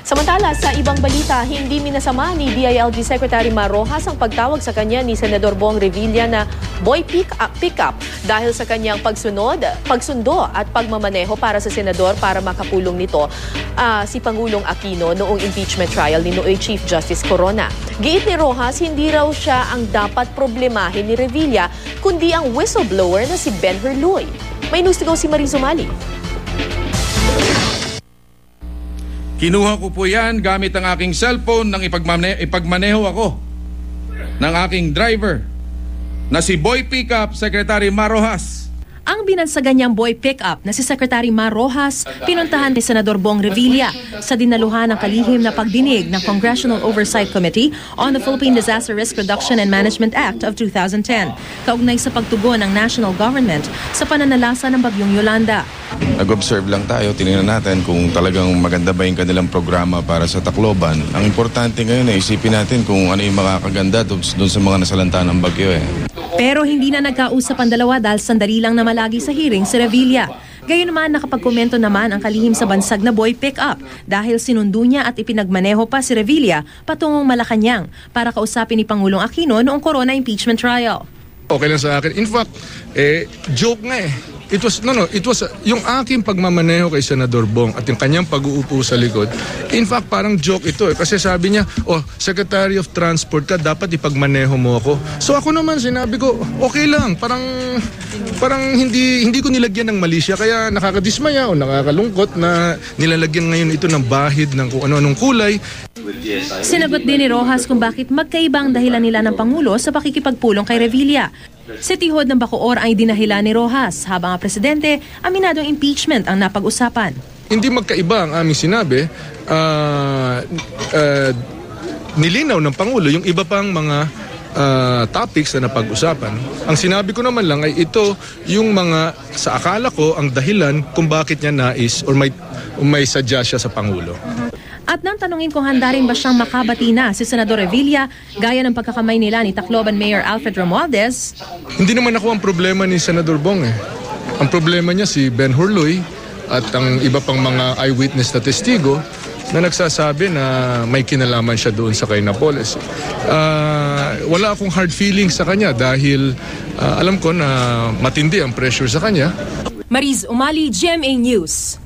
Samantala, sa ibang balita, hindi minasama ni DILG Secretary Mar Rojas ang pagtawag sa kanya ni Senador Bong Revilla na boy pick-up dahil sa kanyang pagsundo at pagmamaneho para sa senador para makapulong nito si Pangulong Aquino noong impeachment trial ni Noy Chief Justice Corona. Giit ni Rojas, hindi raw siya ang dapat problemahin ni Revilla kundi ang whistleblower na si Ben Herluy. May news to go si Mariz Umali. Kinuha ko po yan gamit ang aking cellphone nang ipagmaneho ako ng aking driver na si Boy Pickup, Secretary Mar Rojas. Ang binansagan niyang boy pick-up na si Secretary Mar Rojas, pinuntahan ni Senador Bong Revilla sa dinaluhan ng kalihim na pagdinig ng Congressional Oversight Committee on the Philippine Disaster Risk Reduction and Management Act of 2010, kaugnay sa pagtugon ng national government sa pananalasa ng bagyong Yolanda. Nag-observe lang tayo, tinignan natin kung talagang maganda ba yung kanilang programa para sa Tacloban. Ang importante ngayon ay isipin natin kung ano yung makakaganda doon sa mga nasalanta ng bagyo Pero hindi na nagkausap ang dalawa dahil sandali lang na malagi sa hearing si Revilla. Gayunman, nakapagkomento naman ang kalihim sa bansag na boy pick-up dahil sinundo niya at ipinagmaneho pa si Revilla patungong Malacanang para kausapin ni Pangulong Aquino noong Corona impeachment trial. Okay lang sa akin. In fact, joke nga It was yung aking pagmamaneho kay Senador Bong at yung kanyang pag-uupo sa likod. In fact, parang joke ito kasi sabi niya, Secretary of Transport ka, dapat ipagmaneho mo ako. So ako naman sinabi ko, okay lang, parang hindi ko nilagyan ng mali siya, kaya nakakadismaya o nakakalungkot na nilalagyan ngayon ito ng bahid ng kung ano-anong kulay. Sinagot din ni Rojas kung bakit magkaibang dahilan nila ng Pangulo sa pakikipagpulong kay Revilla. Sa tihod ng Bacoor ay dinahilan ni Rojas habang ang presidente aminadong impeachment ang napag-usapan. Hindi magkaiba ang aming sinabi. Nilinaw ng Pangulo yung iba pang mga topics na napag-usapan. Ang sinabi ko naman lang ay ito yung mga sa akala ko ang dahilan kung bakit niya nais or may sadya siya sa Pangulo. At nang tanungin kung handa rin ba siyang makabati na si Senador Revilla gaya ng pagkakamay nila ni Tacloban Mayor Alfred Romualdez. Hindi naman ako ang problema ni Senador Bong Ang problema niya si Ben Herluy at ang iba pang mga eyewitness na testigo na nagsasabi na may kinalaman siya doon sa kay Napoles. Wala akong hard feelings sa kanya dahil alam ko na matindi ang pressure sa kanya. Mariz Umali, GMA News.